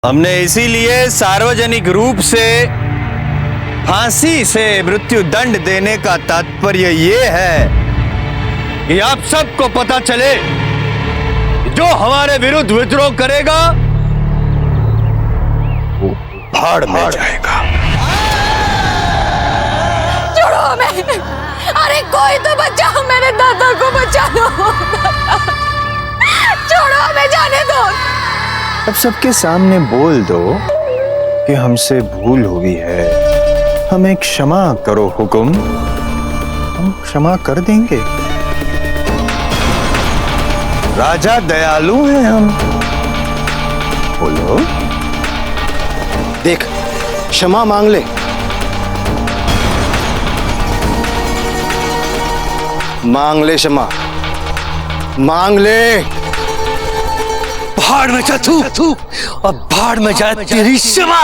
हमने इसीलिए सार्वजनिक रूप से फांसी से मृत्यु दंड देने का तात्पर्य ये है कि आप सबको पता चले जो हमारे विरुद्ध विद्रोह करेगा वो भाड़ में जाएगा। छोड़ो हमें, अरे कोई तो बचाओ, मेरे दादा को बचा लो। छोड़ो हमें, जाने दो। अब सबके सामने बोल दो कि हमसे भूल हुई है, हमें क्षमा करो हुकुम, हम क्षमा कर देंगे। राजा दयालु हैं हम। बोलो। देख, क्षमा मांग ले। मांग ले क्षमा, मांग ले। भाड़ में जा तू, और भाड़ में जाए तेरी क्षमा।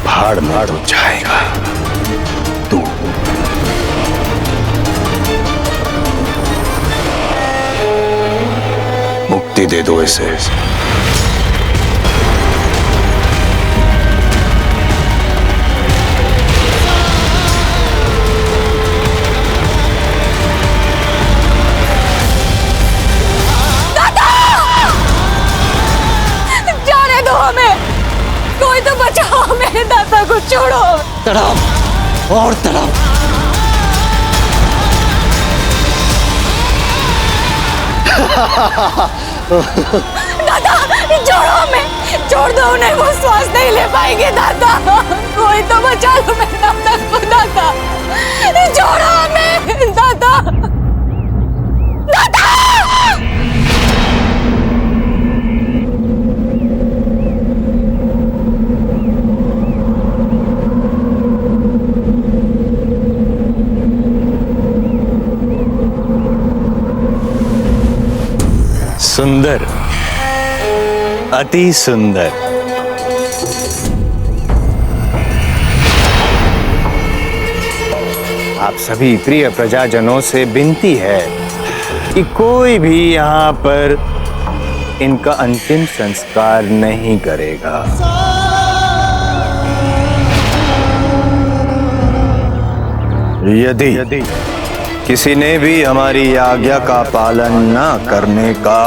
भाड़ में तो जाएगा तू। मुक्ति दे दो इसे। कोई तो बचाओ, मेरे दादा को छोड़ो। तड़ाओ और तड़ाओ। दादा छोड़ो हमें, छोड़ दो उन्हें, वो श्वास नहीं ले पाएंगे। दादा कोई तो बचा लो मेरे दादा को। दादा छोड़ो हमें। दादा दादा सुंदर, अति सुंदर। आप सभी प्रिय प्रजाजनों से विनती है कि कोई भी यहाँ पर इनका अंतिम संस्कार नहीं करेगा। यदि किसी ने भी हमारी आज्ञा का पालन न करने का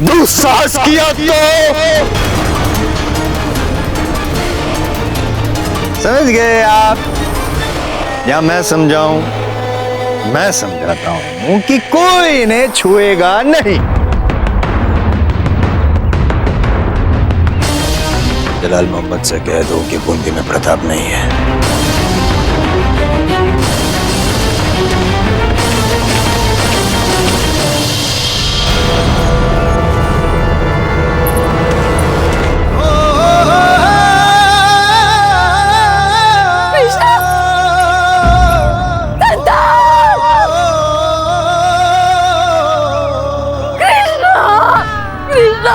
दुस्साहस किया तो समझ गए आप, या मैं समझाऊं? मैं समझाता हूं कि कोई इन्हें छुएगा नहीं। जलाल मोहम्मद से कह दो कि बूंदी में प्रताप नहीं है।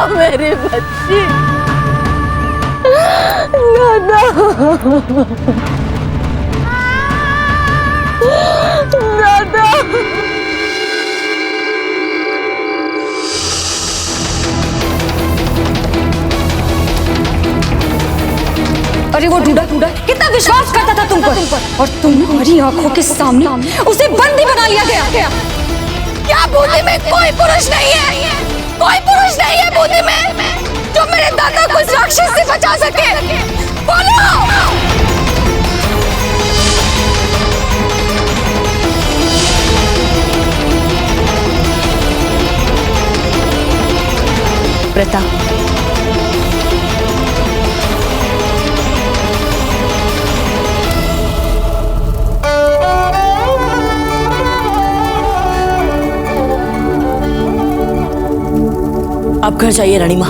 मेरे बच्चे, दादा दादा। अरे वो ढूंढा कितना विश्वास करता था तुम पर, और तुम्हारी आंखों के सामने उसे बंदी बना लिया गया। क्या बूंदी में कोई पुरुष नहीं है? कोई पुरुष नहीं है बूंदी में जो मेरे दादा को इस राक्षस से बचा सके? बोलो। प्रताप, आप घर जाइए रानी माँ,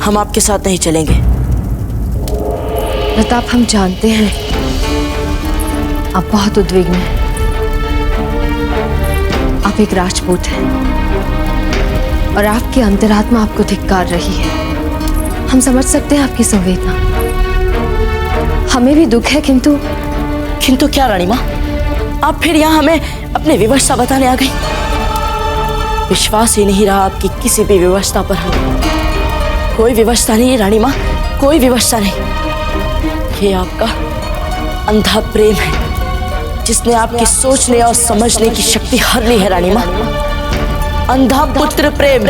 हम आपके साथ नहीं चलेंगे। प्रताप, हम जानते हैं आप बहुत उद्विग्न हैं। आप एक राजपूत हैं और आपकी अंतरात्मा आपको धिक्कार रही है। हम समझ सकते हैं आपकी संवेदना, हमें भी दुख है, किंतु क्या रानी माँ, आप फिर यहाँ हमें अपने विवश सा बताने आ गई? विश्वास ही नहीं रहा आपकी किसी भी व्यवस्था पर। हमें कोई व्यवस्था नहीं है रानी माँ, कोई व्यवस्था नहीं। ये आपका अंधा प्रेम है जिसने आपकी सोचने और समझने की शक्ति हर ली है रानी माँ। अंधा पुत्र प्रेम।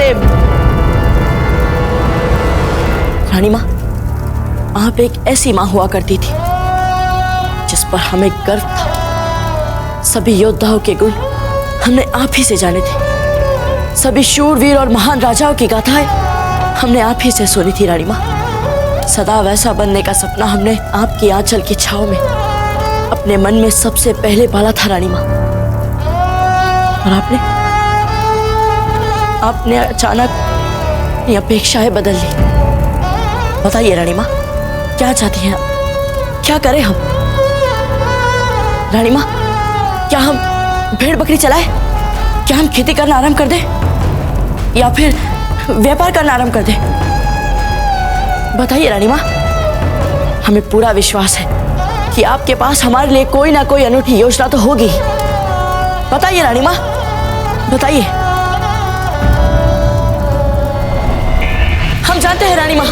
रानी माँ, आप एक ऐसी माँ हुआ करती थी जिस पर हमें गर्व था। सभी योद्धाओं के गुण हमने आप ही से जाने थे। सभी शूरवीर और महान राजाओं की गाथाएं हमने आप ही से सुनी थी रानी माँ। सदा वैसा बनने का सपना हमने आपकी आंचल की छाव में अपने मन में सबसे पहले पाला था रानी माँ। और आपने अचानक ये अपेक्षाएं बदल ली। बताइए रानी माँ, क्या चाहती हैं आप? क्या करें हम? रानी माँ, क्या हम भेड़ बकरी चलाएं? क्या हम खेती करना आरंभ कर दें या फिर व्यापार करना आरंभ कर दें? बताइए रानी माँ। हमें पूरा विश्वास है कि आपके पास हमारे लिए कोई ना कोई अनूठी योजना तो होगी। बताइए रानी माँ, बताइए। हम जानते हैं रानी माँ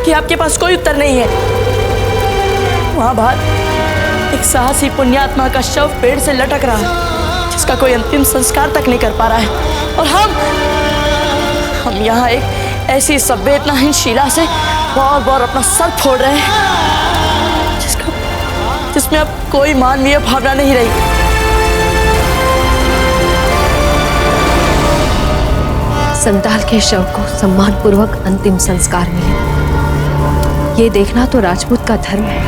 कि आपके पास कोई उत्तर नहीं है। वहां बाहर एक साहसी पुण्यात्मा का शव पेड़ से लटक रहा है जिसका कोई अंतिम संस्कार तक नहीं कर पा रहा है। और हम यहाँ एक ऐसी संवेदनाहीन शिला से बार बार अपना सर फोड़ रहे हैं जिसमें अब कोई मानवीय भावना नहीं रही। संताल के शव को सम्मानपूर्वक अंतिम संस्कार मिले, ये देखना तो राजपूत का धर्म है।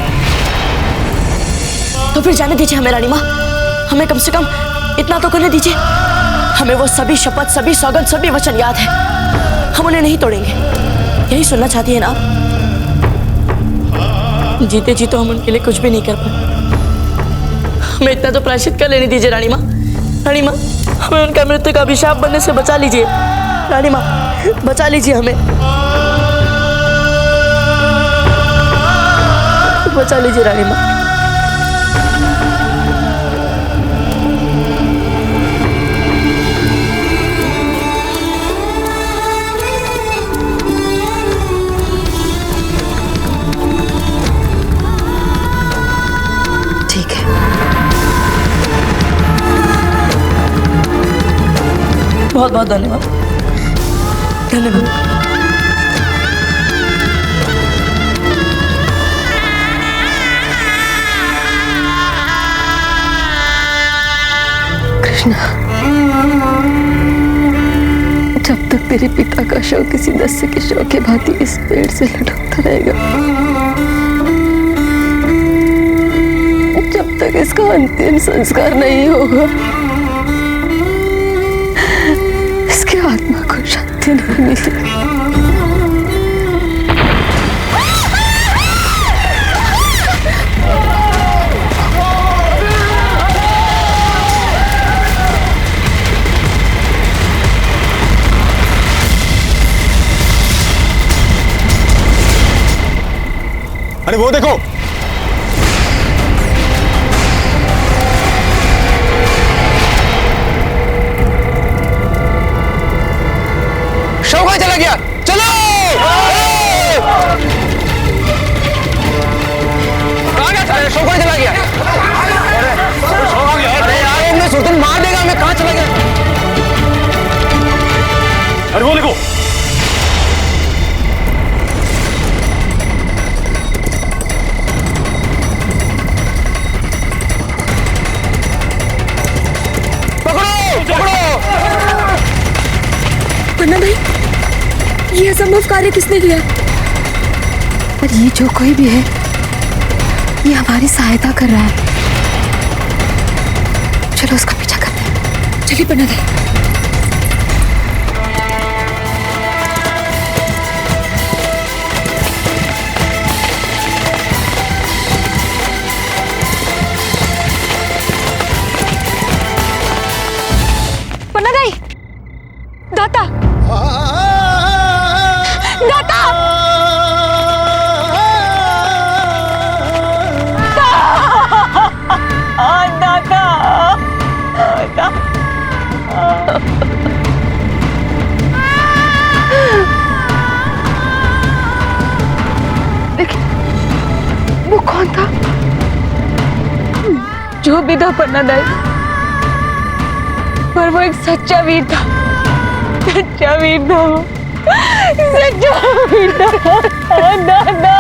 तो फिर जाने दीजिए हमें रानी माँ। हमें कम से कम इतना तो करने दीजिए। हमें वो सभी शपथ, सभी सौगंध, सभी वचन याद है। हम उन्हें नहीं तोड़ेंगे। यही सुनना चाहती है ना आप? जीते जी तो हम उनके लिए कुछ भी नहीं कर पाए। हमें इतना तो प्रायश्चित कर लेने दीजिए रानी माँ। रानी माँ, हमें उनका मृत्यु का अभिशाप बनने से बचा लीजिए। रानी माँ, बचा लीजिए हमें, बचा लीजिए रानी माँ। ठीक है। बहुत बहुत धन्यवाद, धन्यवाद। कृष्णा, जब तक तेरे पिता का शव किसी दस्यु के शव के भांति इस पेड़ से लटकता रहेगा, जब तक इसका अंतिम संस्कार नहीं होगा, इसकी आत्मा को शांति नहीं मिलेगी। अरे वो देखो, शव कहाँ चला गया? चलो! कहाँ गया था? शव कहाँ चला गया? अरे यार, इनमें सुल्तान मार देगा हमें। कहाँ चला गया? अरे वो देखो, पन्ना भाई, ये असंभव कार्य किसने किया? पर ये जो कोई भी है, ये हमारी सहायता कर रहा है। चलो उसका पीछा करते हैं। चलिए पन्ना भाई। पन्ना भाई, दाता, दाता, दाता, दाता। जो भी था पन्ना दाई, पर वो एक सच्चा वीर था। सच्चा वीर था वो, सच्चा वीर था दादा।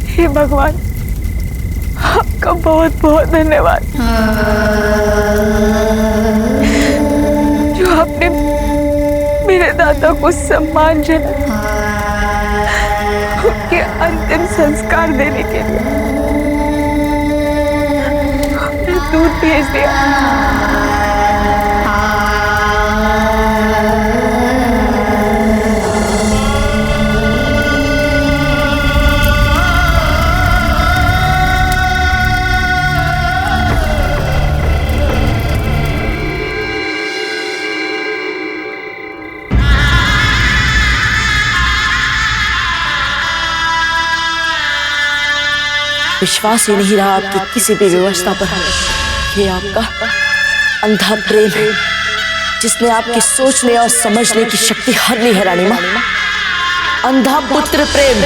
हे भगवान, आपका बहुत बहुत धन्यवाद जो आपने मेरे दादा को सम्मानजनक उनके अंतिम संस्कार देने के लिए आपने दूध भेज दिया। विश्वास ही नहीं रहा आपकी किसी भी व्यवस्था पर। ये आपका अंधा प्रेम है जिसने आपकी सोचने और समझने की शक्ति हर ली है रानी माँ। अंधा पुत्र प्रेम।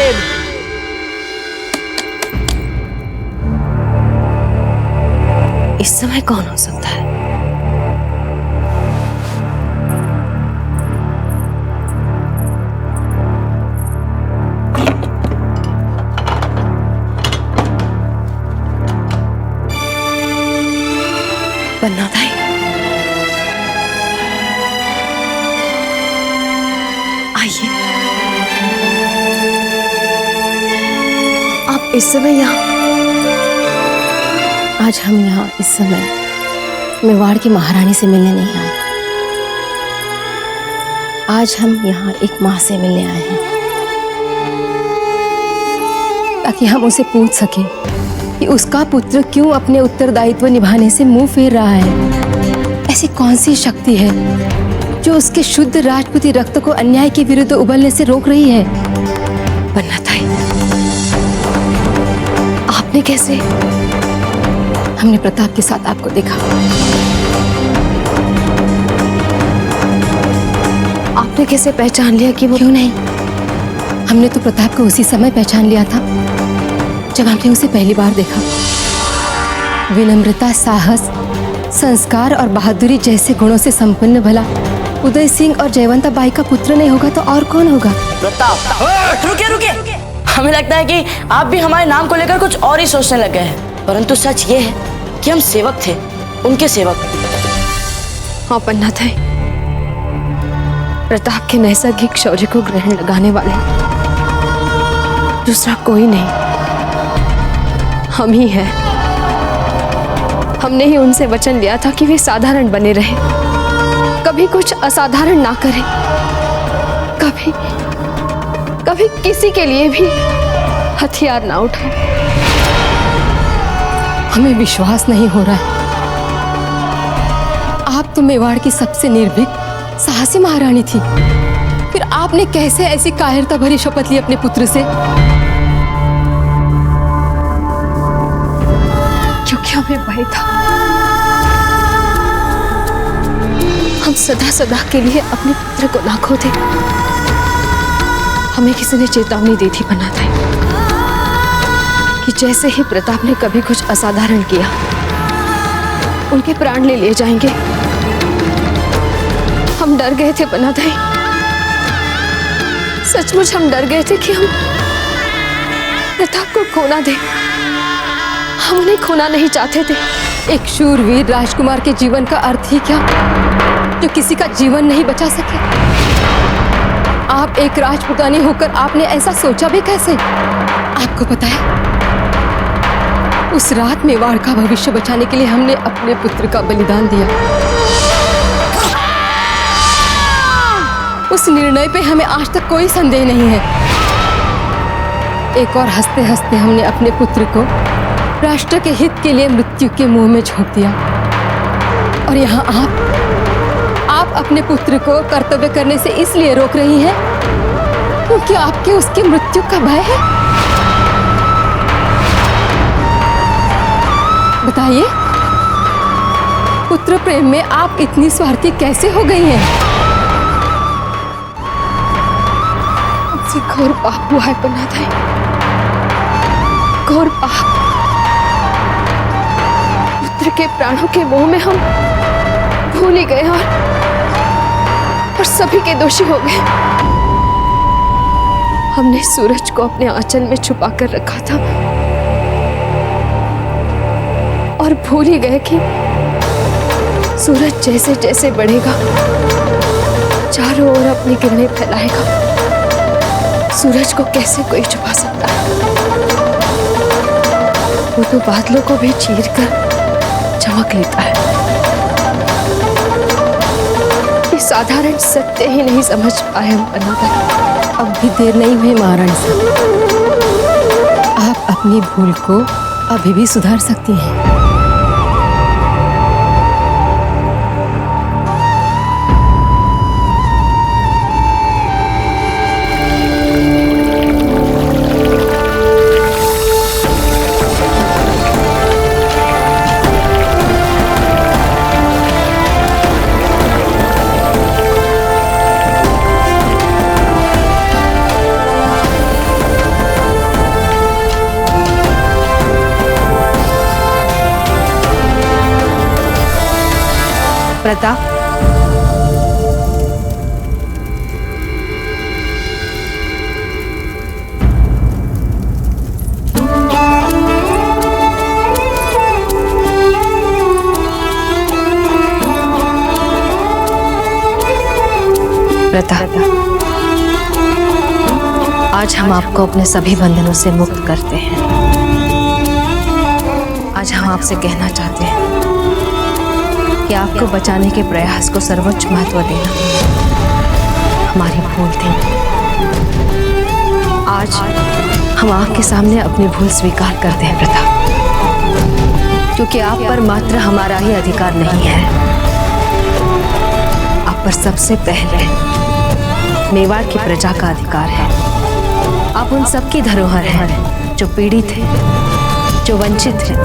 इस समय कौन हो सकता है? पन्ना दाई, आइए। आप इस समय यहाँ? आज हम यहाँ इस समय मेवाड़ की महारानी से मिलने नहीं आए। आज हम यहाँ एक माँ से मिलने आए हैं ताकि हम उसे पूछ सकें कि उसका पुत्र क्यों अपने उत्तरदायित्व निभाने से मुंह फेर रहा है। ऐसी कौन सी शक्ति है जो उसके शुद्ध राजपूती रक्त को अन्याय के विरुद्ध उबलने से रोक रही है? पन्ना दाई, आपने कैसे? हमने प्रताप के साथ आपको देखा। आपने कैसे पहचान लिया कि वो? क्यों नहीं, हमने तो प्रताप को उसी समय पहचान लिया था जब हमने उसे पहली बार देखा। विनम्रता, साहस, संस्कार और बहादुरी जैसे गुणों से संपन्न भला उदय सिंह और जयवंता बाई का पुत्र नहीं होगा तो और कौन होगा? प्रताप, रुकिए रुकिए। हमें लगता है कि आप भी हमारे नाम को लेकर कुछ और ही सोचने लग गए हैं, परंतु सच ये है कि हम सेवक थे, उनके सेवक। हाँ पन्ना दाई, प्रताप के नैसर्गिक शौर्य को ग्रहण लगाने वाले दूसरा कोई नहीं, हम ही हैं। हमने ही उनसे वचन लिया था कि वे साधारण बने रहे, कभी कुछ असाधारण ना करें, कभी किसी के लिए भी हथियार ना उठाएं। हमें विश्वास नहीं हो रहा है, आप तो मेवाड़ की सबसे निर्भीक साहसी महारानी थी, फिर आपने कैसे ऐसी कायरता भरी शपथ ली अपने पुत्र से? क्योंकि हमें भय था, हम सदा सदा के लिए अपने पुत्र को ना खो दे। हमें किसी ने चेतावनी दी थी पन्ना दाई कि जैसे ही प्रताप ने कभी कुछ असाधारण किया उनके प्राण ले लिए जाएंगे। हम डर गए थे पन्ना दाई, सचमुच हम डर गए थे कि हम प्रताप को खोना दे। हम उन्हें खोना नहीं चाहते थे। एक शूरवीर राजकुमार के जीवन का अर्थ ही क्या जो किसी का जीवन नहीं बचा सके? आप एक राजपुतानी होकर आपने ऐसा सोचा भी कैसे? आपको पता है, उस रात मेवाड़ का भविष्य बचाने के लिए हमने अपने पुत्र का बलिदान दिया। उस निर्णय पे हमें आज तक कोई संदेह नहीं है। एक और हंसते हंसते हमने अपने पुत्र को राष्ट्र के हित के लिए मृत्यु के मुंह में झोंक दिया। और यहाँ आप अपने पुत्र को कर्तव्य करने से इसलिए रोक रही हैं क्योंकि आपके उसकी मृत्यु का भय है। बताइए, पुत्र प्रेम में आप इतनी स्वार्थी कैसे हो गई हैं? हमसे घोर पाप हुआ है पन्नाधाई, घोर पाप। पुत्र के प्राणों के मोह में हम भूल ही गए और सभी के दोषी हो गए। हमने सूरज को अपने आंचल में छुपा कर रखा था और भूल ही गए कि सूरज जैसे जैसे बढ़ेगा, चारों ओर अपनी किरणें फैलाएगा। सूरज को कैसे कोई छुपा सकता है? वो तो बादलों को भी चीर कर चमक लेता है। ये साधारण सत्य ही नहीं समझ पाए हम पन्नाधाई। अब भी देर नहीं हुई महारानी साहब, आप अपनी भूल को अभी भी सुधार सकती हैं। प्रताप, प्रताप, आज हम आपको अपने सभी बंधनों से मुक्त करते हैं। आज हम आपसे कहना चाहते हैं कि आपको बचाने के प्रयास को सर्वोच्च महत्व देना हमारी भूल थी। आज हम आपके सामने अपनी भूल स्वीकार करते हैं प्रताप, क्योंकि आप पर मात्र हमारा ही अधिकार नहीं है, आप पर सबसे पहले मेवाड़ की प्रजा का अधिकार है। आप उन सबकी धरोहर हैं जो पीड़ित हैं, जो वंचित हैं,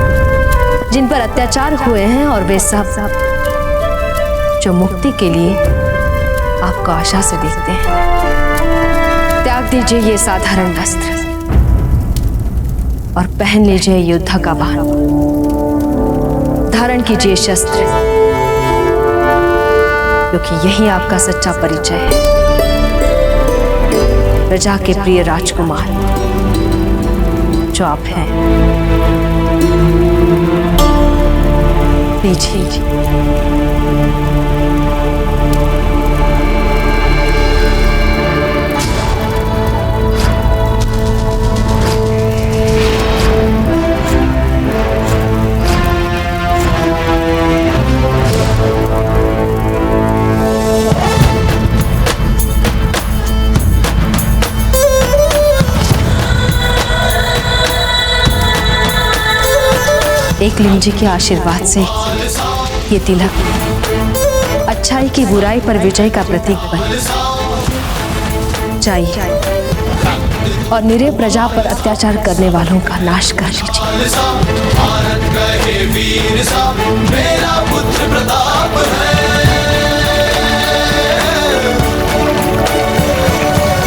जिन पर अत्याचार हुए हैं, और वे सब जो मुक्ति के लिए आपको आशा से देखते हैं। त्याग दीजिए ये साधारण वस्त्र और पहन लीजिए युद्ध का बाण। धारण कीजिए शस्त्र, क्योंकि यही आपका सच्चा परिचय है, प्रजा के प्रिय राजकुमार जो आप हैं। लीजिए। एकलिंग जी के आशीर्वाद से ये तिलक अच्छाई की बुराई पर विजय का प्रतीक बन जाइए और निरीह प्रजा पर अत्याचार करने वालों का नाश कर लीजिए। मेरा पुत्र प्रताप है,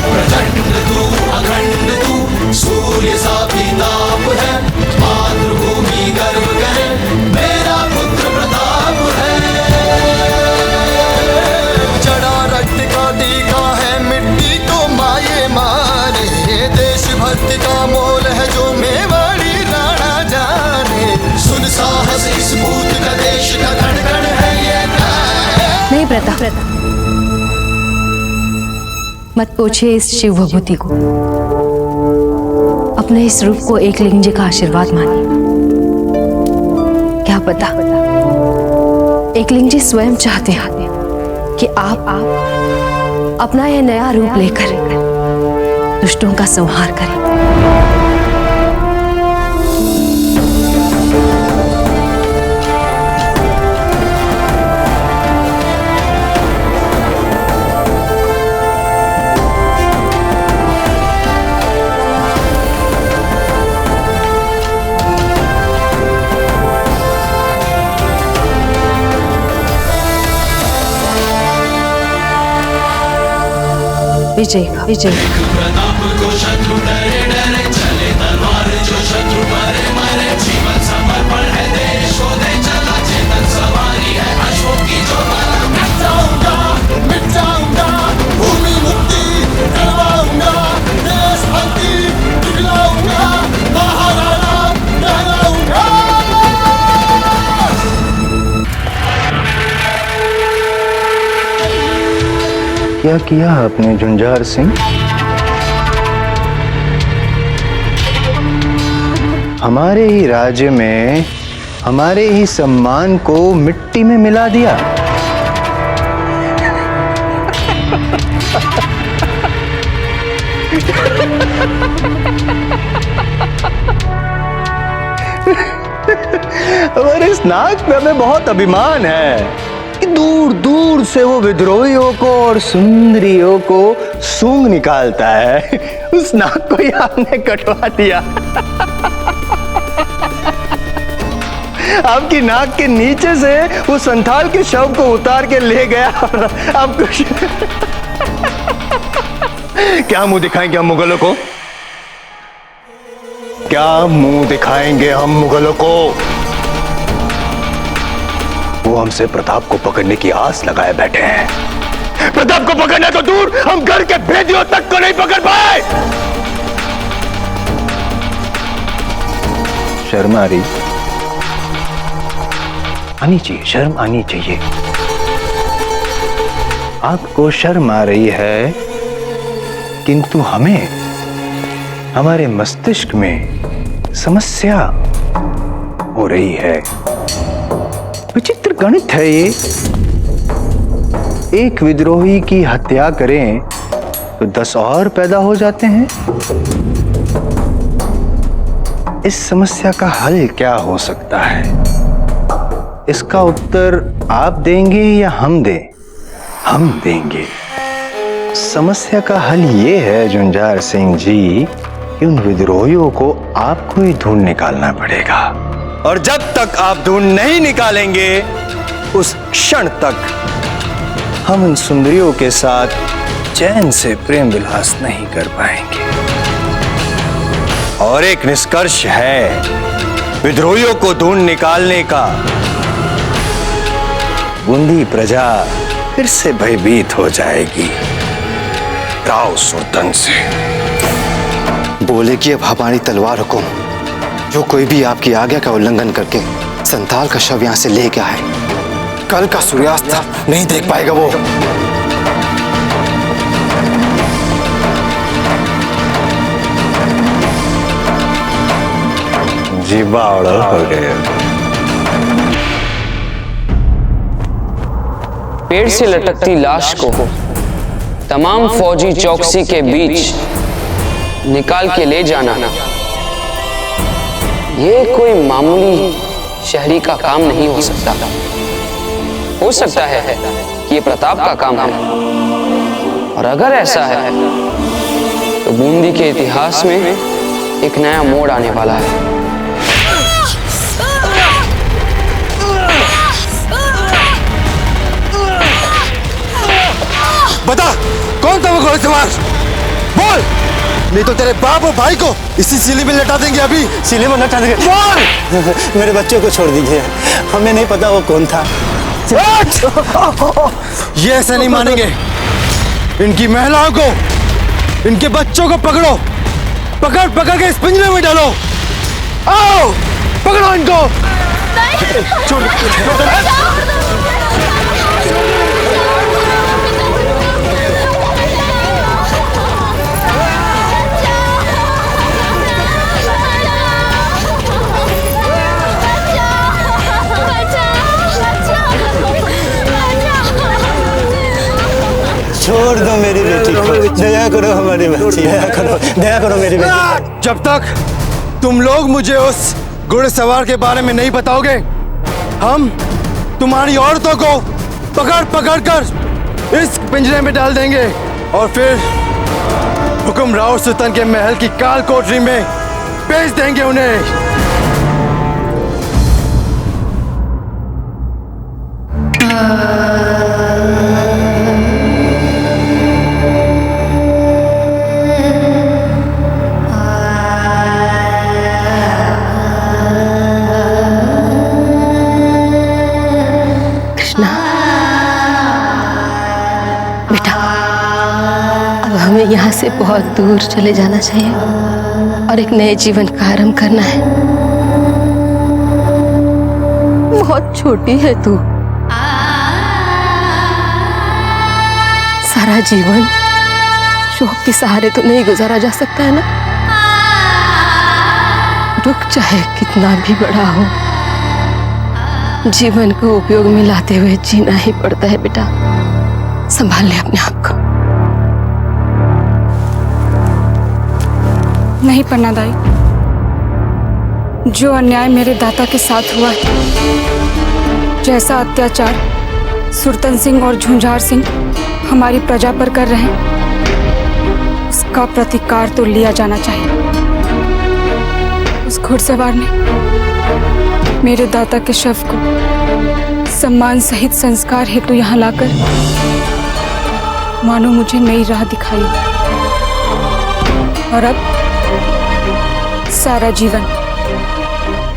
प्रचंड तू अखंड तू, सूर्य सा प्रताप है, मातृभूमि गर्व करे, मेरा पुत्र प्रताप है। जड़ा रक्त का टीका है, मिट्टी को माये मारे, देशभक्ति का मोल है जो मेवाड़ी राणा जाने। सुन साहस इस भूत का, देश का धड़कन है ये। नहीं प्रताप, मत पूछिए इस शिव विभूति को, अपने इस रूप को एकलिंग जी का आशीर्वाद मानिए। क्या पता एकलिंग जी स्वयं चाहते हैं कि आप अपना यह नया रूप लेकर दुष्टों का संहार करें। विजय का विजय का। मिट जाऊंगा, भूमि मुक्ति करवाऊंगा, देशभक्ति दिखलाऊंगा, महाराणा कहलाऊंगा। क्या किया आपने झुंझार सिंह? हमारे ही राज्य में हमारे ही सम्मान को मिट्टी में मिला दिया। हमारे इस नाक पे हमें बहुत अभिमान है कि दूर दूर से वो विद्रोहियों को और सुंदरियों को सूंघ निकालता है। उस नाक को ही आपने कटवा दिया। आपकी नाक के नीचे से वो संथाल के शव को उतार के ले गया और आप कुछ क्या मुंह दिखाएंगे हम मुगलों को? क्या मुंह दिखाएंगे हम मुगलों को? वो हमसे प्रताप को पकड़ने की आस लगाए बैठे हैं। प्रताप को पकड़ना तो दूर, हम घर के भेदियों तक को नहीं पकड़ पाए। शर्म आ रही? आनी चाहिए, शर्म आनी चाहिए। आपको शर्म आ रही है, किंतु हमें हमारे मस्तिष्क में समस्या हो रही है। विचित्र गणित है ये। एक विद्रोही की हत्या करें तो 10 और पैदा हो जाते हैं। इस समस्या का हल क्या हो सकता है? इसका उत्तर आप देंगे या हम दें? हम देंगे। समस्या का हल ये है झुंझार सिंह जी कि उन विद्रोहियों को आपको ही ढूंढ निकालना पड़ेगा। और जब तक आप ढूंढ नहीं निकालेंगे उस क्षण तक हम उन सुंदरियों के साथ चैन से प्रेम विलास नहीं कर पाएंगे। और एक निष्कर्ष है विद्रोहियों को ढूंढ निकालने का। बूंदी प्रजा फिर से भयभीत हो जाएगी राव सुल्तान से। बोले कि अब हमारी तलवार हुकुम, जो कोई भी आपकी आज्ञा का उल्लंघन करके संताल का शव यहां से ले गया है, कल का सूर्यास्त नहीं देख पाएगा वो। जी बावड़ा हो गए। पेड़ से लटकती लाश को तमाम फौजी चौकसी के बीच निकाल के ले जाना ये कोई मामूली शहरी का काम नहीं हो सकता। हो सकता है कि ये प्रताप का काम है, और अगर ऐसा है तो बूंदी के इतिहास में एक नया मोड़ आने वाला है। बता कौन था वो घोड़सवार? बोल, नहीं तो तेरे बाप और भाई को इसी सिले में लटा देंगे। अभी सिले में लटा देंगे। बोल। मेरे बच्चों को छोड़ दीजिए, हमें नहीं पता वो कौन था। ये ऐसे नहीं मानेंगे। इनकी महिलाओं को, इनके बच्चों को पकड़ो, पकड़ पकड़ के इस पिंजरे में डालो। आओ पकड़ो इनको। छोड़ दो मेरी बेटी को, दया करो हमारी बच्ची, दया करो मेरी बेटी। जब तक तुम लोग मुझे उस घुड़सवार के बारे में नहीं बताओगे, हम तुम्हारी औरतों को पकड़ पकड़ कर इस पिंजरे में डाल देंगे और फिर हुक्म राव सुल्तान के महल की काल कोठरी में भेज देंगे उन्हें। बेटा, अब हमें यहाँ से बहुत दूर चले जाना चाहिए और एक नए जीवन का आरंभ करना है। बहुत छोटी है तू, सारा जीवन शौक के सहारे तो नहीं गुजारा जा सकता है ना। दुख चाहे कितना भी बड़ा हो, जीवन को उपयोग में लाते हुए जीना ही पड़ता है बेटा। संभाल ले अपने आप को। नहीं पन्ना दाई, जो अन्याय मेरे दाता के साथ हुआ है, जैसा अत्याचार सुरतन सिंह और झुंझार सिंह हमारी प्रजा पर कर रहे हैं, उसका प्रतिकार तो लिया जाना चाहिए। उस घुड़सवार ने मेरे दाता के शव को सम्मान सहित संस्कार हेतु यहाँ लाकर मानो मुझे नई राह दिखाई, और अब सारा जीवन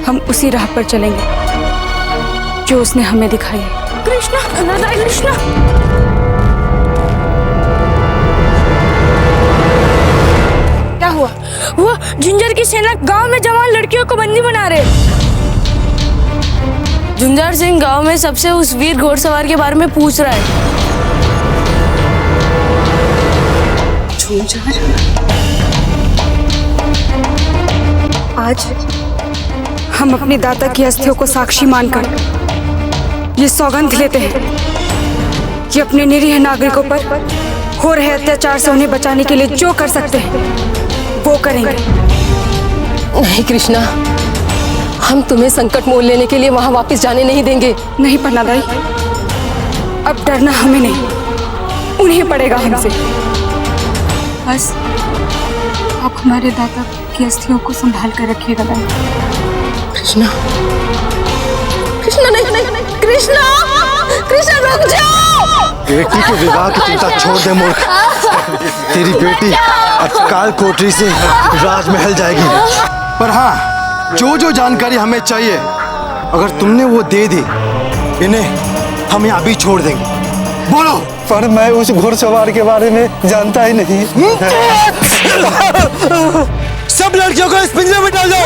हम उसी राह पर चलेंगे जो उसने हमें दिखाई है। कृष्णा, कृष्णा। क्या हुआ? वो झुंझार की सेना गांव में जवान लड़कियों को बंदी बना रहे। झुंझार सिंह गांव में सबसे उस वीर घोड़सवार के बारे में पूछ रहा है। झुंझार, आज हम अपने दाता की अस्थियों को साक्षी मानकर ये सौगंध लेते हैं कि अपने निरीह नागरिकों पर हो रहे अत्याचार से उन्हें बचाने के लिए जो कर सकते हैं वो करेंगे। नहीं कृष्णा, हम तुम्हें संकट मोल लेने के लिए वहां वापस जाने नहीं देंगे। नहीं पन्ना दाई, अब डरना हमें नहीं, उन्हें पड़ेगा हमसे। बस आप हमारे दाता की अस्थियों को संभाल कर रखिएगा दाई। कृष्णा, कृष्णा नहीं, कृष्णा, कृष्णा रुक जाओ। बेटी के विवाह की चिंता छोड़ दे मूर्ख। तेरी बेटी अब काल कोठरी से राजमहल जाएगी। पर हाँ, जो जो जानकारी हमें चाहिए अगर तुमने वो दे दी, इन्हें हम यहाँ भी छोड़ देंगे। बोलो। पर मैं उस घुड़सवार के बारे में जानता ही नहीं। सब लड़कियों को इस पिंजरे में डाल दो।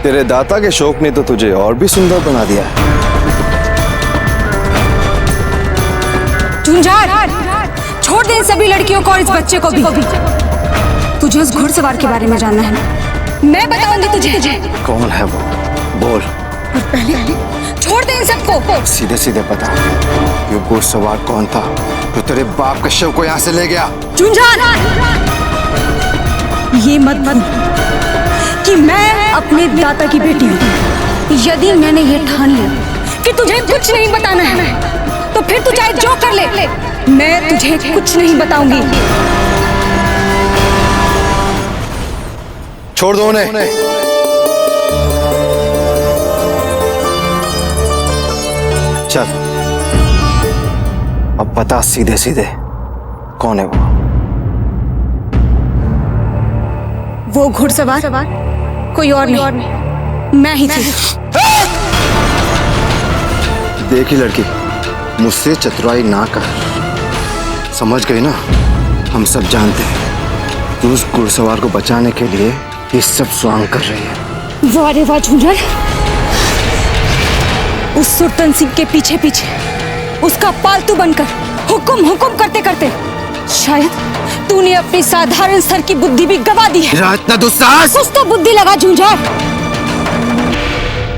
तेरे दाता के शौक ने तो तुझे और भी सुंदर बना दिया है। झुंझार, छोड़ दे इन सभी लड़कियों को और इस बच्चे को भी। तुझे उस घुड़सवार के बारे में जानना है ना? मैं बताऊंगी तुझे। कौन है वो? बोल। और पहले छोड़ दे इन सबको। सीधे सीधे बता, ये घुड़सवार कौन था जो तेरे बाप के शव को यहाँ से ले गया? झुंझार, ये मत भूल कि मैं अपने दाता की बेटी हूँ। यदि मैंने ये ठान लिया कि तुझे कुछ नहीं बताना है, तो फिर तू चाहे जो कर ले, मैं तुझे कुछ नहीं बताऊंगी। छोड़ दो उन्हें। चल, अब बता सीधे सीधे कौन है वो घुड़सवार कोई और नहीं, मैं ही थी। देखी लड़की, मुझसे चतुराई ना कर। समझ गई ना? हम सब जानते हैं तू उस घुड़सवार को बचाने के लिए ये सब स्वांग कर रही है। वाह रे वाह झुंझार, उस सुरतन सिंह के पीछे पीछे उसका पालतू बनकर हुक्म करते करते शायद तूने अपनी साधारण स्तर की बुद्धि भी गवा दी है। इतना दुस्साहस! कुछ तो बुद्धि लगा झुंझार।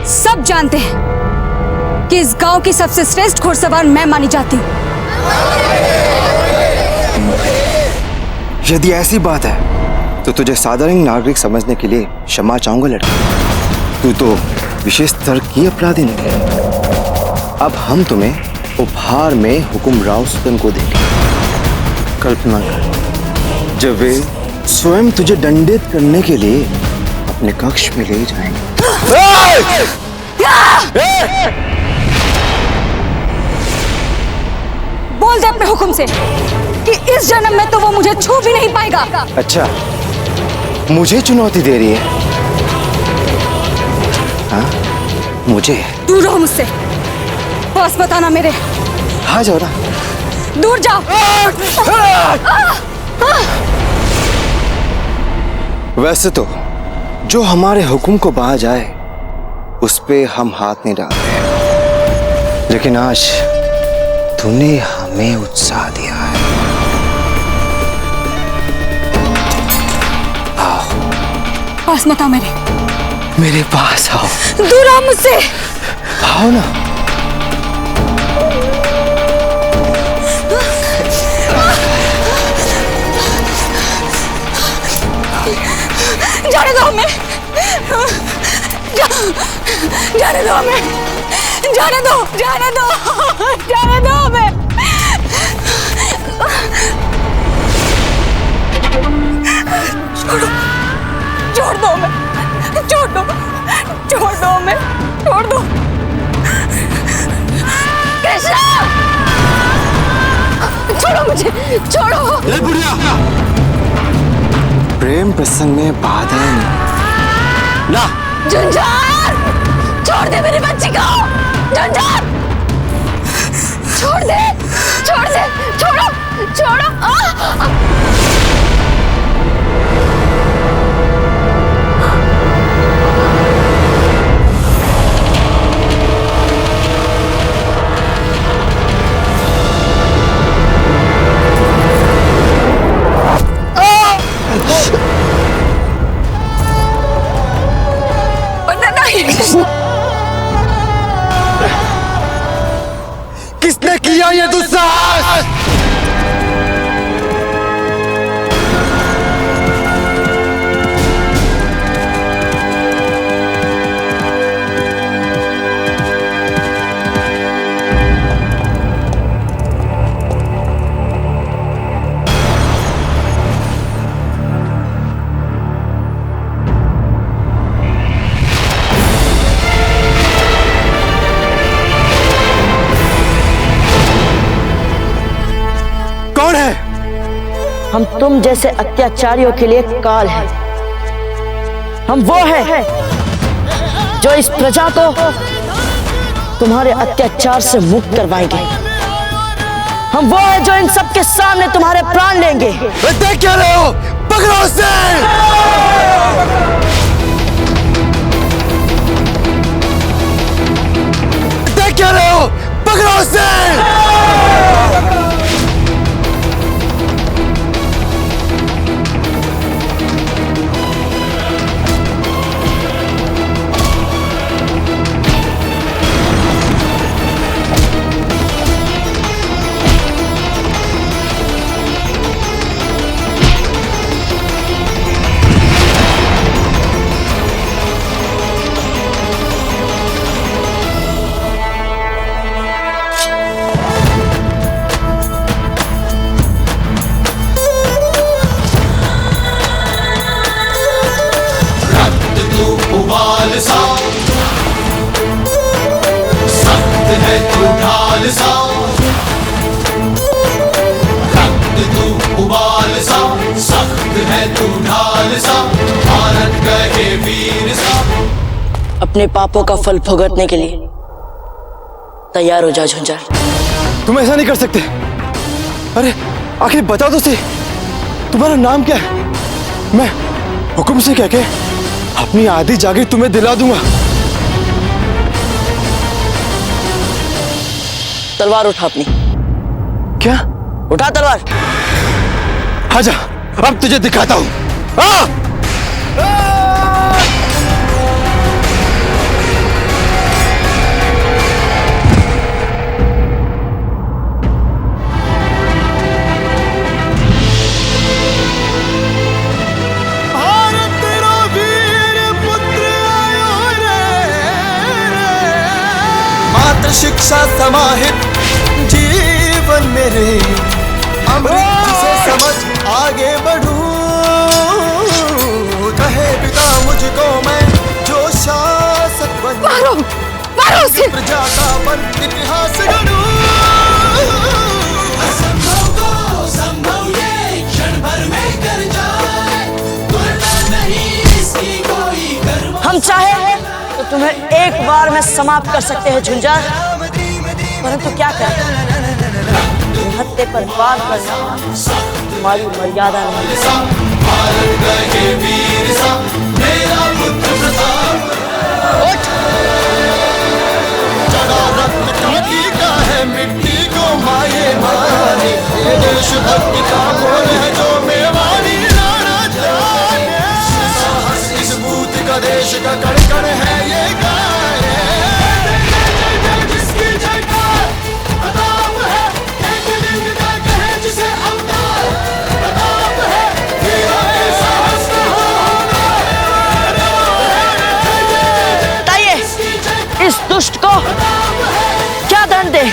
सब जानते हैं कि इस गांव की सबसे श्रेष्ठ घुड़सवार मैं मानी जाती हूँ। यदि ऐसी बात है तो तुझे साधारण नागरिक समझने के लिए क्षमा चाहूंगा लड़की। तू तो विशेष स्तर की अपराधी नहीं। अब हम तुम्हें उपहार में हुकुम राव सुतन को देंगे। कल्पना कर, जब वे स्वयं तुझे दंडित करने के लिए अपने कक्ष में ले जाएंगे। बोल दे अपने हुक्म से कि इस जन्म में तो वो मुझे छू भी नहीं पाएगा। अच्छा, मुझे चुनौती दे रही है? हाँ, मुझे? दूर रहो मुझसे, पास मत आना मेरे। हाँ, जाओ ना, दूर जाओ। वैसे तो जो हमारे हुक्म को बाह जाए उस पे हम हाथ नहीं डालते, लेकिन आज तूने हमें उत्साह दिया है। आओ, पास मत आओ मेरे पास आओ। दूर आओ मुझसे। आओ ना। जाने दो हमें, जाने दो हमें, जाने दो, जाने दो, जाने दो हमें। छोड़ दो हमें, छोड़ दो, छोड़ दो हमें, छोड़ दो। कृष्णा, छोड़ो मुझे, छोड़ो। बुढ़िया, प्रेम प्रसंग में बाधा नहीं ना। झुंझार, छोड़ दे मेरी बच्ची को। झुंझार, छोड़ दे, छोड़ दे, छोड़ो, छोड़ो। किसने किया ये दुस्साहस? कौन है? हम तुम जैसे अत्याचारियों के लिए काल हैं। हम वो हैं जो इस प्रजा को तुम्हारे अत्याचार से मुक्त करवाएंगे। हम वो हैं जो इन सबके सामने तुम्हारे प्राण लेंगे। देख क्या रहे हो? पकड़ो उसे! देख क्या रहे हो? पकड़ो उसे! सख्त है तू ढाल सा, रक्त तू उबाल सा, सख्त है तू ढाल सा, भारत कहे वीर सा। अपने पापों का फल भुगतने के लिए तैयार हो जा झुंझार। तुम ऐसा नहीं कर सकते। अरे आखिर बताओ तो सही, तुम्हारा नाम क्या है? मैं हुक्म से कह के अपनी आधी जागीर तुम्हें दिला दूंगा। तलवार उठा अपनी। क्या? उठा तलवार। आजा, अब तुझे दिखाता हूं। शिक्षा समाहित जीवन मेरे, अमृत से समझ आगे बढ़ूं, कहे पिता मुझको फिर प्रजा का बन इतिहास गढ़ूं। असंभव को संभव ये क्षण भर में कर जाए, तुलना नहीं इसकी कोई कर्म। हम चाहे तो तुम्हें एक बार में समाप्त कर सकते हैं झुंझार, परंतु क्या करें, हत्थे पर वार करना हमारी मर्यादा नहीं। मेरा पुत्र प्रताप उठ, जड़ा रक्त का है, मिट्टी को माये मारे, ये देश भक्ति का बोल है जो मेवाड़ी राणा जाने। साहस इस भूत का देश का कण कण है ये गाए, जिसकी जयकार प्रताप है, एक लिंग का कहे जिसे अवतार प्रताप है, वीरों के साहस का बताइए इस दुष्ट को क्या दंड दे?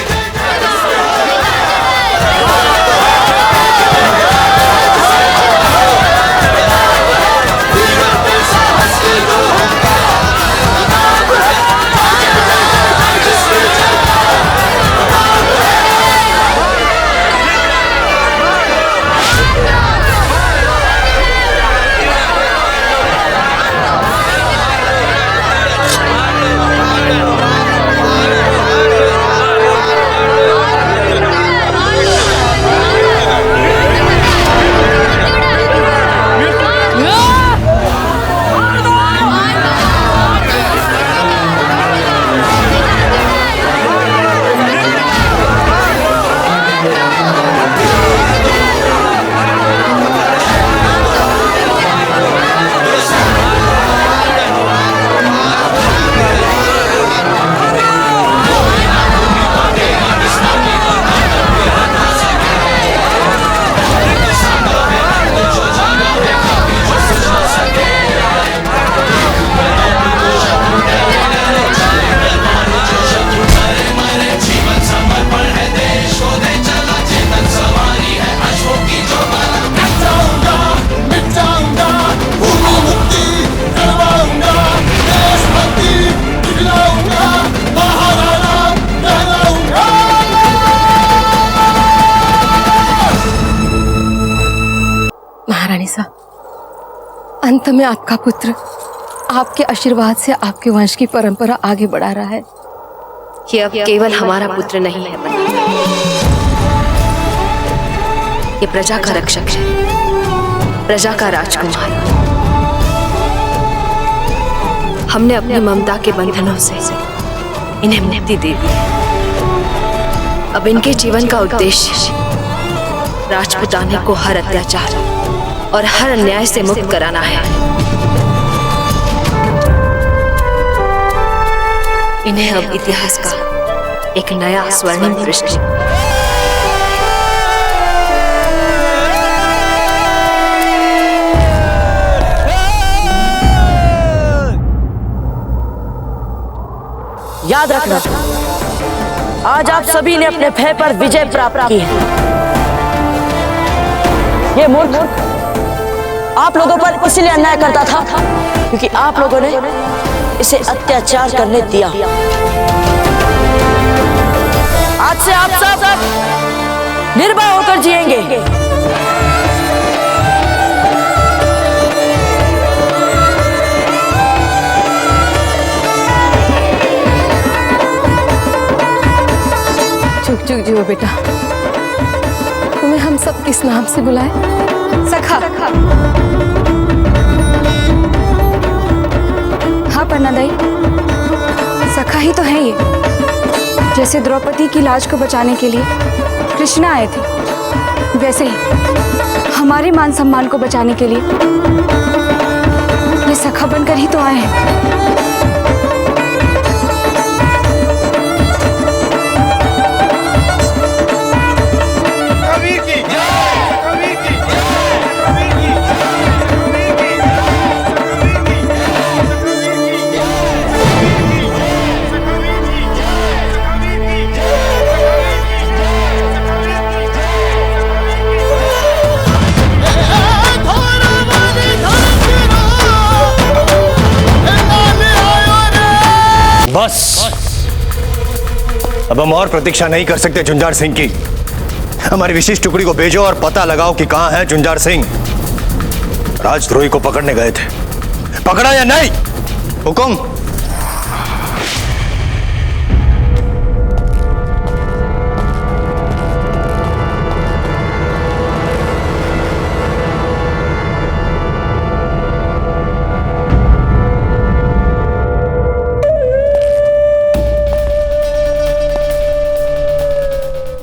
महारानी साहब, अंत में आपका पुत्र आपके आशीर्वाद से आपके वंश की परंपरा आगे बढ़ा रहा है। ये अब केवल हमारा पुत्र नहीं है, ये प्रजा का रक्षक है, प्रजा का राजकुमार। हमने अपनी ममता के बंधनों से इन्हें मुक्ति दे दी। अब इनके जीवन का उद्देश्य राजपुताने को हर अत्याचार और हर अन्याय से मुक्त कराना है। इन्हें अब इतिहास का एक नया स्वर्णिम पृष्ठ याद रखना, आज आप सभी ने अपने भय पर विजय प्राप्त की है। ये मूर्ख आप लोगों पर इसलिए अन्याय करता था क्योंकि आप लोगों ने इसे अत्याचार करने दिया। आज से आप सब निर्भय होकर जिएंगे। चुप चुप जियो बेटा। तुम्हें हम सब किस नाम से बुलाए? सखा। हाँ पन्नादाई, सखा ही तो है ये। जैसे द्रौपदी की लाज को बचाने के लिए कृष्ण आए थे, वैसे ही हमारे मान सम्मान को बचाने के लिए ये सखा बनकर ही तो आए हैं। बस अब हम और प्रतीक्षा नहीं कर सकते झुंझार सिंह की। हमारी विशेष टुकड़ी को भेजो और पता लगाओ कि कहां है झुंझार सिंह। राजद्रोही को पकड़ने गए थे, पकड़ा या नहीं? हुकुम।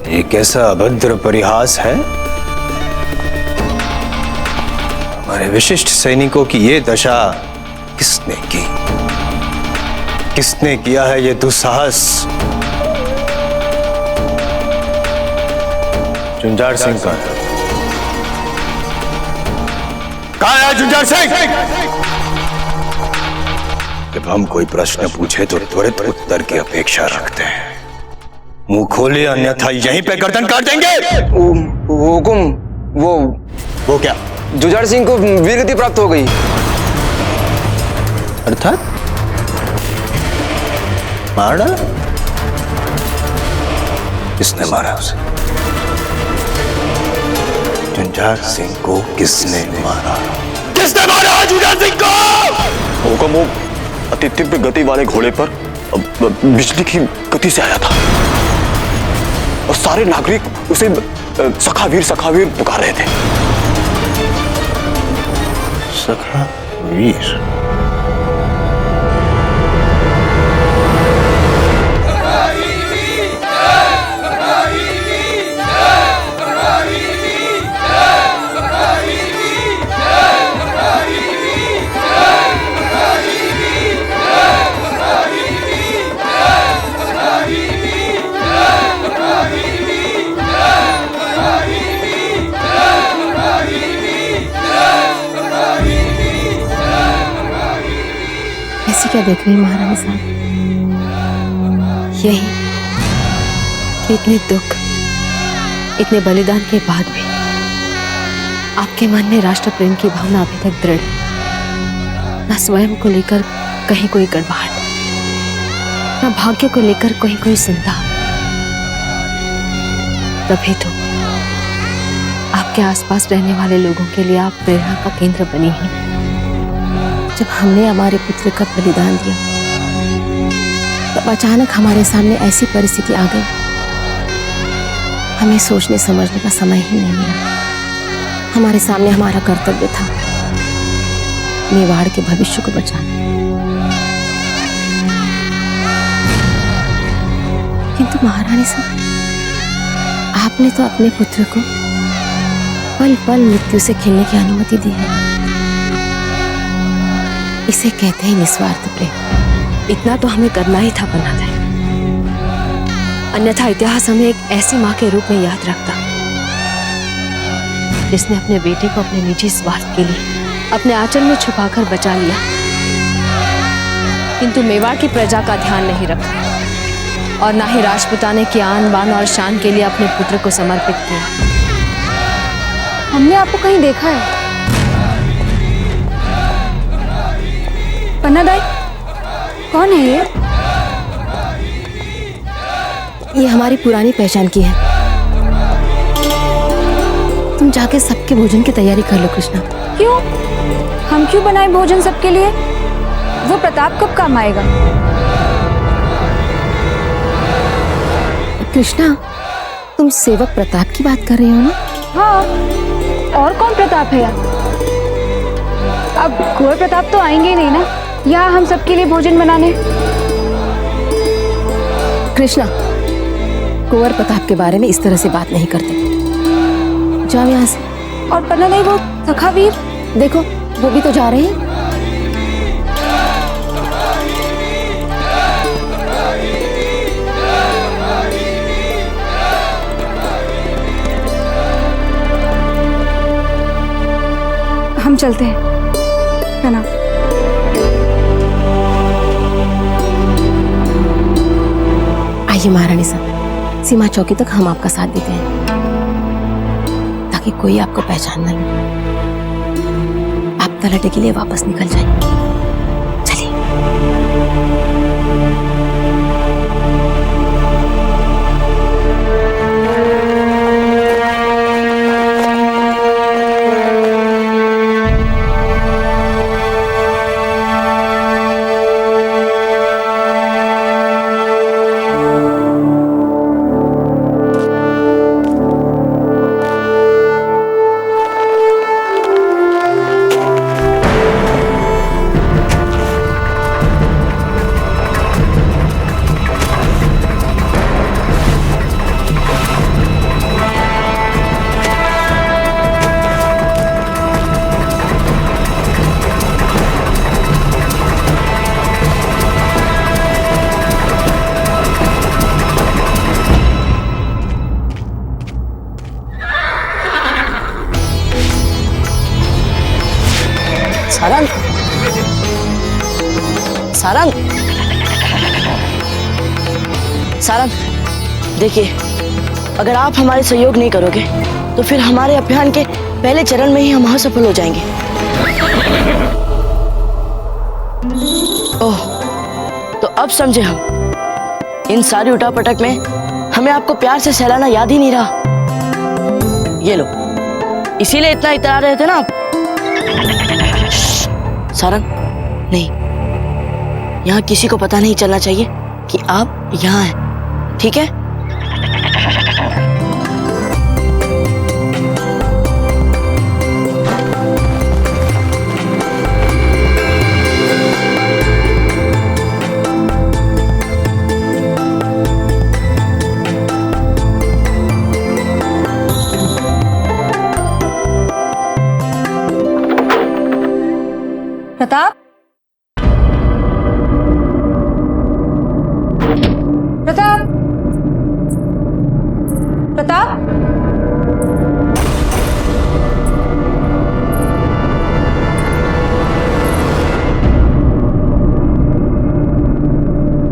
ये कैसा अभद्र परिहास है? हमारे विशिष्ट सैनिकों की ये दशा किसने की? किसने किया है ये दुस्साहस? झुंझार सिंह कहाँ है? कहाँ है झुंझार सिंह? जब हम कोई प्रश्न पूछे तो त्वरित उत्तर की अपेक्षा रखते हैं। मुंह खोले अन्यथा यहीं पे गर्दन काट देंगे। हुकुम। वो क्या? झुंझार सिंह को वीरगति प्राप्त हो गई। अर्थात मारा? किसने मारा उसे? झुंझार सिंह को किसने मारा? किसने मारा झुंझार सिंह को? हुकुम, वो अति तीव्र गति वाले घोड़े पर बिजली की गति से आया था और सारे नागरिक उसे सखावीर पुकार रहे थे। सखावीर? क्या देख रही महारानी साहब? यही कि इतने दुख, इतने बलिदान के बाद भी आपके मन में राष्ट्र प्रेम की भावना अभी तक दृढ़, न स्वयं को लेकर कहीं कोई गड़बड़ाहट, न भाग्य को लेकर कहीं कोई चिंता। तभी तो आपके आसपास रहने वाले लोगों के लिए आप प्रेरणा का केंद्र बनी हैं। जब हमने हमारे पुत्र का बलिदान दिया तब अचानक हमारे सामने ऐसी परिस्थिति आ गई, हमें सोचने समझने का समय ही नहीं मिला। हमारे सामने हमारा कर्तव्य था मेवाड़ के भविष्य को बचाना, किंतु महारानी साहब, आपने तो अपने पुत्र को पल पल मृत्यु से खेलने की अनुमति दी है। इसे कहते हैं निस्वार्थ प्रेम। इतना तो हमें करना ही था बनाते, अन्यथा इतिहास हमें एक ऐसी मां के रूप में याद रखता जिसने अपने बेटे को अपने निजी स्वार्थ के लिए अपने आंचल में छुपाकर बचा लिया, किंतु मेवाड़ की प्रजा का ध्यान नहीं रखा और ना ही राजपुताने की आन बान और शान के लिए अपने पुत्र को समर्पित किया। हमने आपको कहीं देखा है? पन्नादाई, कौन है ये? ये हमारी पुरानी पहचान की है। तुम जाके सबके भोजन की तैयारी कर लो कृष्णा। क्यों? हम क्यों बनाए भोजन सबके लिए? वो प्रताप कब काम आएगा? कृष्णा, तुम सेवक प्रताप की बात कर रही हो ना? हाँ, और कौन प्रताप है यार? अब कुंवर प्रताप तो आएंगे ही नहीं ना यहाँ हम सबके लिए भोजन बनाने। कृष्णा, कुंवर प्रताप के बारे में इस तरह से बात नहीं करते। जाओ यहाँ से। और पन्नादाई, वो सखावीर, देखो वो भी तो जा रहे हैं। हम चलते हैं, है ना? आइए महारानी साहब, सीमा चौकी तक हम आपका साथ देते हैं ताकि कोई आपको पहचान न ले। आप तलटे के लिए वापस निकल जाएं। चलिए। सारंग, सारंग, सारंग, देखिए, अगर आप हमारे सहयोग नहीं करोगे तो फिर हमारे अभियान के पहले चरण में ही हम असफल हो जाएंगे। ओह, तो अब समझे हम। इन सारी उठापटक में हमें आपको प्यार से सहलाना याद ही नहीं रहा। ये लो, इसीलिए इतना इतरा रहे थे ना आप। सारंग, नहीं, यहाँ किसी को पता नहीं चलना चाहिए कि आप यहाँ हैं, ठीक है? प्रताप, प्रताप, प्रताप,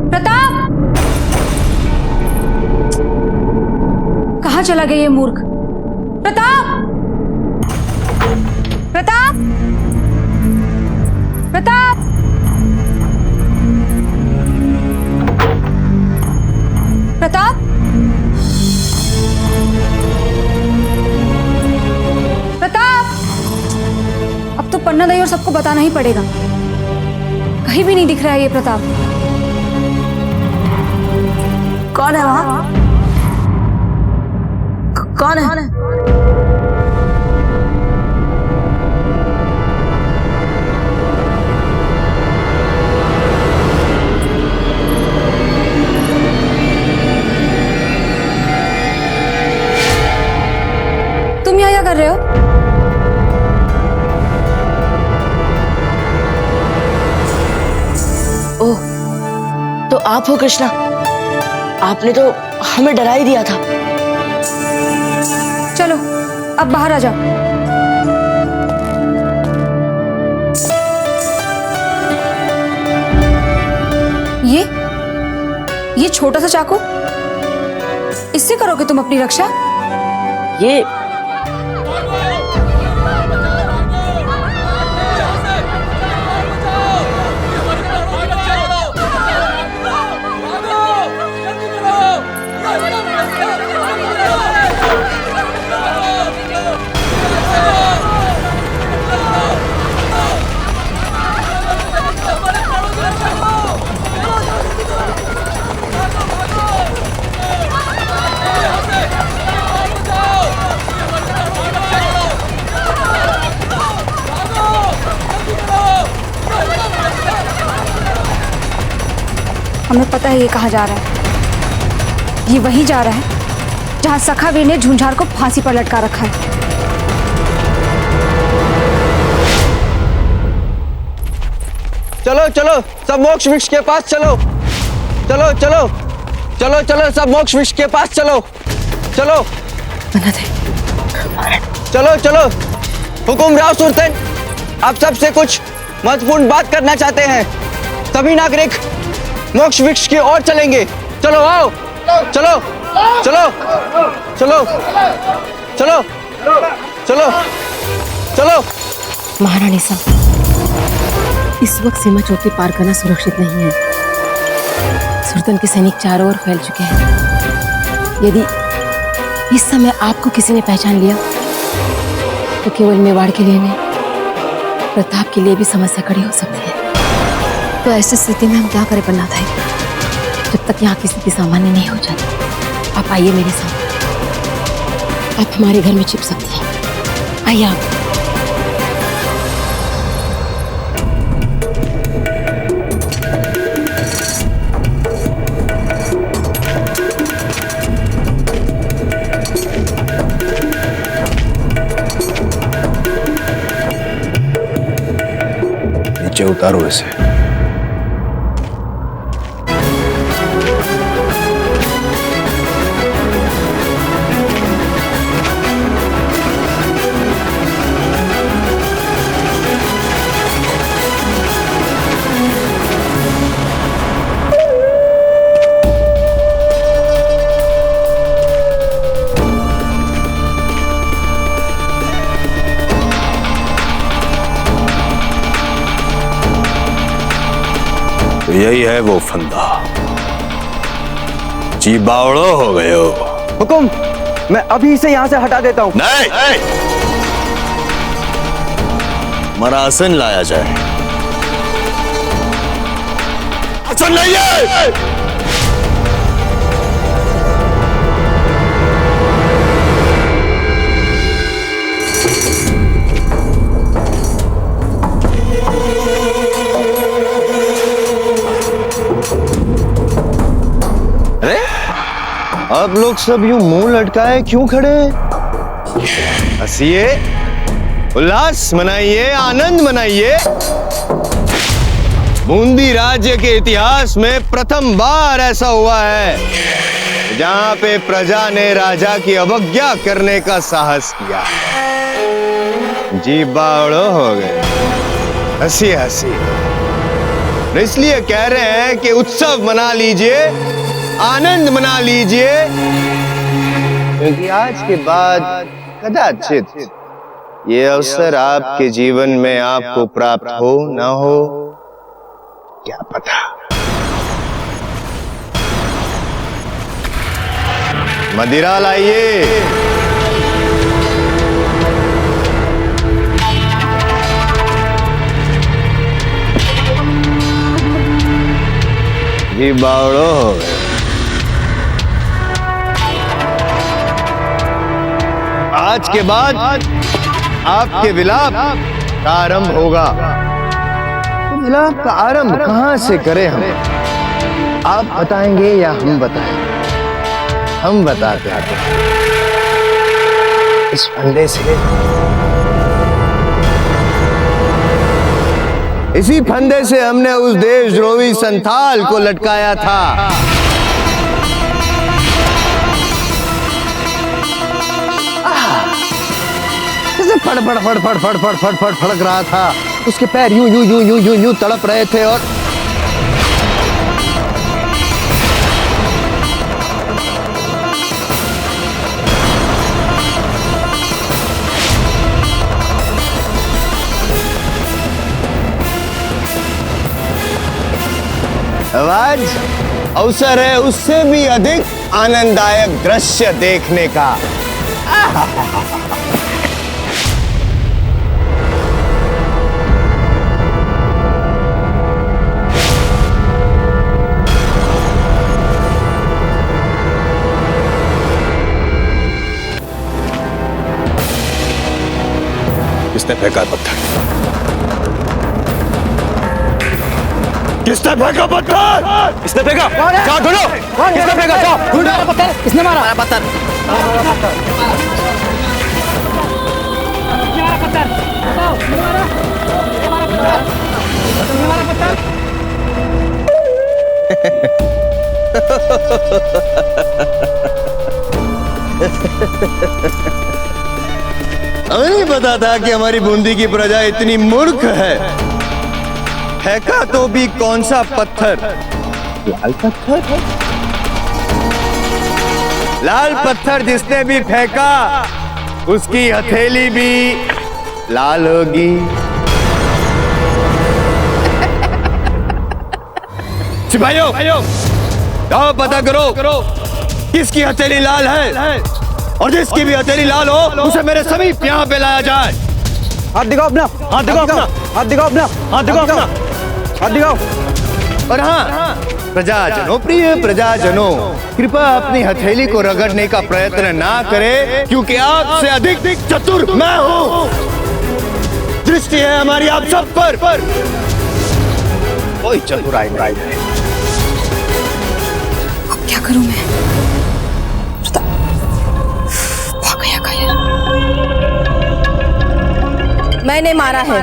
प्रताप, कहाँ चला गया ये मूर्ख? प्रताप, प्रताप, प्रताप, प्रताप, प्रताप, अब तो पन्ना दई और सबको बताना ही पड़ेगा। कहीं भी नहीं दिख रहा है ये प्रताप। कौन है वहां? कौन है? तुम यहाँ क्या कर रहे हो? ओह, तो आप हो कृष्णा। आपने तो हमें डरा ही दिया था। चलो अब बाहर आ जाओ। ये छोटा सा चाकू, इससे करोगे तुम अपनी रक्षा? ये हमें पता है ये कहाँ जा रहा है। ये वहीं जा रहा है जहाँ सखावीर ने झुंझार को फांसी पर लटका रखा है। चलो चलो सब मोक्ष वृक्ष के पास चलो। चलो चलो चलो चलो सब मोक्ष वृक्ष के पास चलो। चलो चलो चलो। हुकुम राव सुल्तान, आप सबसे कुछ महत्वपूर्ण बात करना चाहते हैं। सभी नागरिक मोक्ष वृक्ष की ओर चलेंगे। चलो आओ, चलो चलो चलो चलो चलो चलो। महारानी साहब, इस वक्त सीमा चौकी पार करना सुरक्षित नहीं है। सुल्तान के सैनिक चारों ओर फैल चुके हैं। यदि इस समय आपको किसी ने पहचान लिया तो केवल मेवाड़ के लिए नहीं, प्रताप के लिए भी समस्या खड़ी हो सकती है। तो ऐसी स्थिति में हम क्या करें पन्ना दाई, जब तक यहाँ की स्थिति सामान्य नहीं हो जाती। आप आइए मेरे साथ, आप हमारे घर में छिप सकती हैं। आइए आप। नीचे उतारो इसे। तो यही है वो फंदा। जी बावड़ो हो गए हो। हुकुम, मैं अभी इसे यहाँ से हटा देता हूँ। नहीं, मरासन लाया जाए। आसन लाइए। अरे आप लोग सब यूं मुंह लटकाए क्यों खड़े हैं? हंसिए, उल्लास मनाइए, आनंद मनाइए। बूंदी राज्य के इतिहास में प्रथम बार ऐसा हुआ है जहां पे प्रजा ने राजा की अवज्ञा करने का साहस किया। जी बावड़ो हो गए। हंसी हंसी, इसलिए कह रहे हैं कि उत्सव मना लीजिए, आनंद मना लीजिए, क्योंकि आज के बाद कदाचित ये अवसर आपके जीवन में आपको प्राप्त हो ना हो, क्या पता। मदिरा लाइए। जी बावड़ो हो गए। आज के बाद आपके विलाप का आरंभ होगा। तो विलाप का आरंभ कहां से करें हम? आप बताएंगे या हम बताएंगे? हम बताते हैं इस फंदे से। इसी फंदे से हमने उस देशद्रोही संथाल को लटकाया था। फड़ फड़ फड़ फड़ फड़ फड़ फड़ फड़ फड़क रहा था। उसके पैर यूं यूं यूं यूं यूं यूं तड़प रहे थे और आज अवसर है उससे भी अधिक आनंददायक दृश्य देखने का। किसने फेंका पत्थर? किसने फेंका पत्थर? किसने फेंका? जाओ ढूंढो। किसने फेंका? जाओ ढूंढो पत्थर। किसने मारा पत्थर? हमें नहीं पता था कि हमारी बूंदी की प्रजा इतनी मूर्ख है। फेंका तो भी कौन सा पत्थर? लाल पत्थर। लाल पत्थर जिसने भी फेंका उसकी हथेली भी लाल होगी। सिपाहियों, जाओ पता करो किसकी हथेली लाल है, और जिसकी भी हथेली लाल हो उसे मेरे समीप यहाँ पे लाया जाए। हाथ दिखाओ अपना, हाथ दिखाओ अपना, हाथ दिखाओ अपना, हाथ दिखाओ अपना, हाथ दिखाओ। और हाँ, प्रजाजनों, प्रिय प्रजाजनों, कृपया अपनी हथेली को रगड़ने का प्रयत्न ना करें, क्योंकि आपसे अधिक चतुर मैं हूँ। दृष्टि है हमारी आप सब पर। कोई चतुराई नहीं। अब क्या करूं मैं? मैंने मारा है।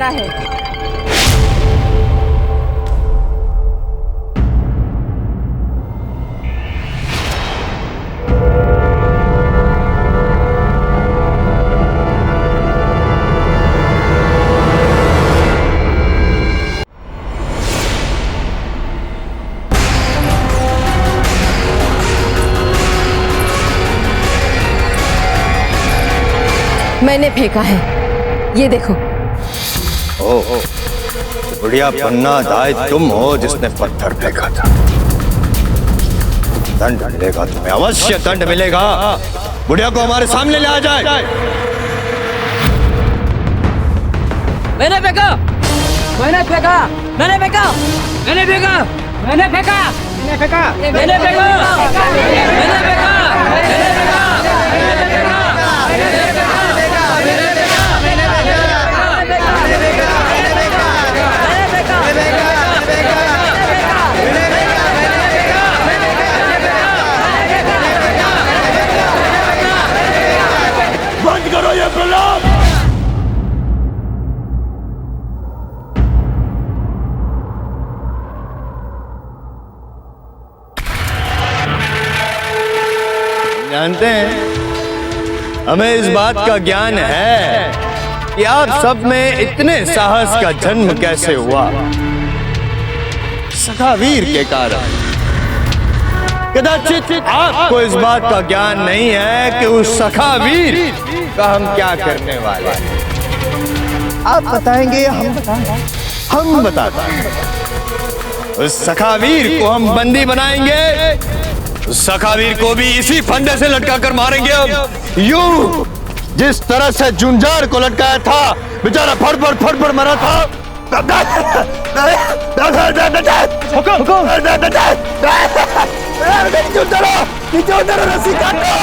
मैंने फेंका है, ये देखो। ओह, बुढ़िया बनना दाय तुम हो जिसने पत्थर फेंका था। दंड मिलेगा तुम्हें, अवश्य दंड मिलेगा। बुढ़िया को हमारे सामने ले आ जाए। मैंने फेंका, मैंने फेंका, मैंने फेंका, मैंने फेंका, मैंने फेंका, मैंने फेंका, मैंने फेंका, मैंने फेंका, बंद करो ये प्रलाप। जानते हैं, हमें इस बात का ज्ञान है कि आप सब में इतने साहस का जन्म कैसे हुआ। सखावीर के कारण। कदाचित आपको इस बात का ज्ञान नहीं है कि उस सखावीर का हम क्या करने वाले हैं। आप बताएंगे या हम बताएंगे? हम बताते हैं। उस सखावीर को हम बंदी बनाएंगे। उस सखावीर को भी इसी फंदे से लटका कर मारेंगे। अब यूं जिस तरह से जुंजार को लटकाया था, बेचारा फड़ मरा था। रस्सी काटो।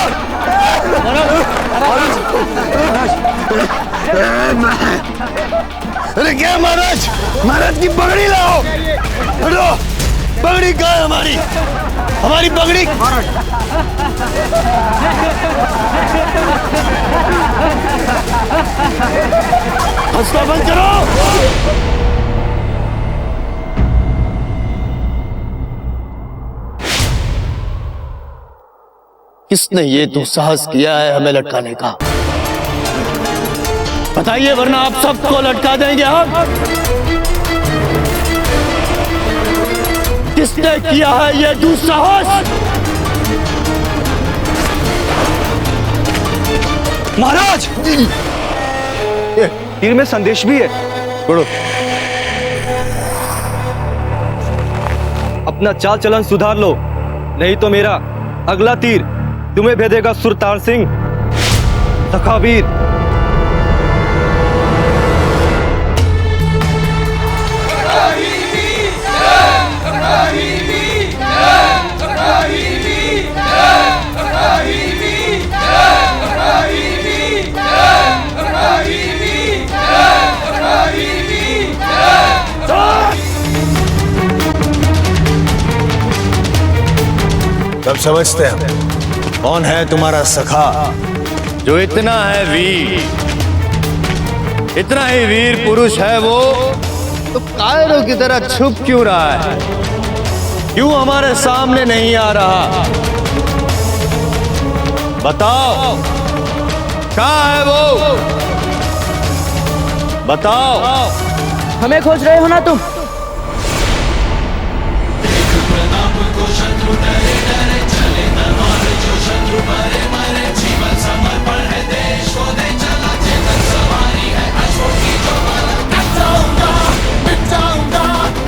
अरे क्या महाराज, महाराज की पगड़ी लाओ। पगड़ी कहाँ है हमारी? हमारी पगड़ी। हंसना बंद करो। किसने ये दुस्साहस किया है हमें लटकाने का? बताइए, वरना आप सबको लटका देंगे हम। किसने किया है ये दुस्साहस? महाराज, तीर में संदेश भी है। पढ़ो। अपना चाल चलन सुधार लो, नहीं तो मेरा अगला तीर तुम्हें भेदेगा सुरतार सिंह सखावीर। सब समझते हैं कौन है तुम्हारा सखा जो इतना है वीर, इतना ही वीर पुरुष है वो, तो कायरों की तरह छुप क्यों रहा है? क्यों हमारे सामने नहीं आ रहा? बताओ, कहाँ है वो? बताओ। हमें खोज रहे हो ना तुम?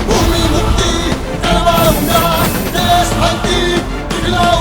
भूमि मुक्ति करवाऊंगा, देश भक्ति दिखलाऊंगा।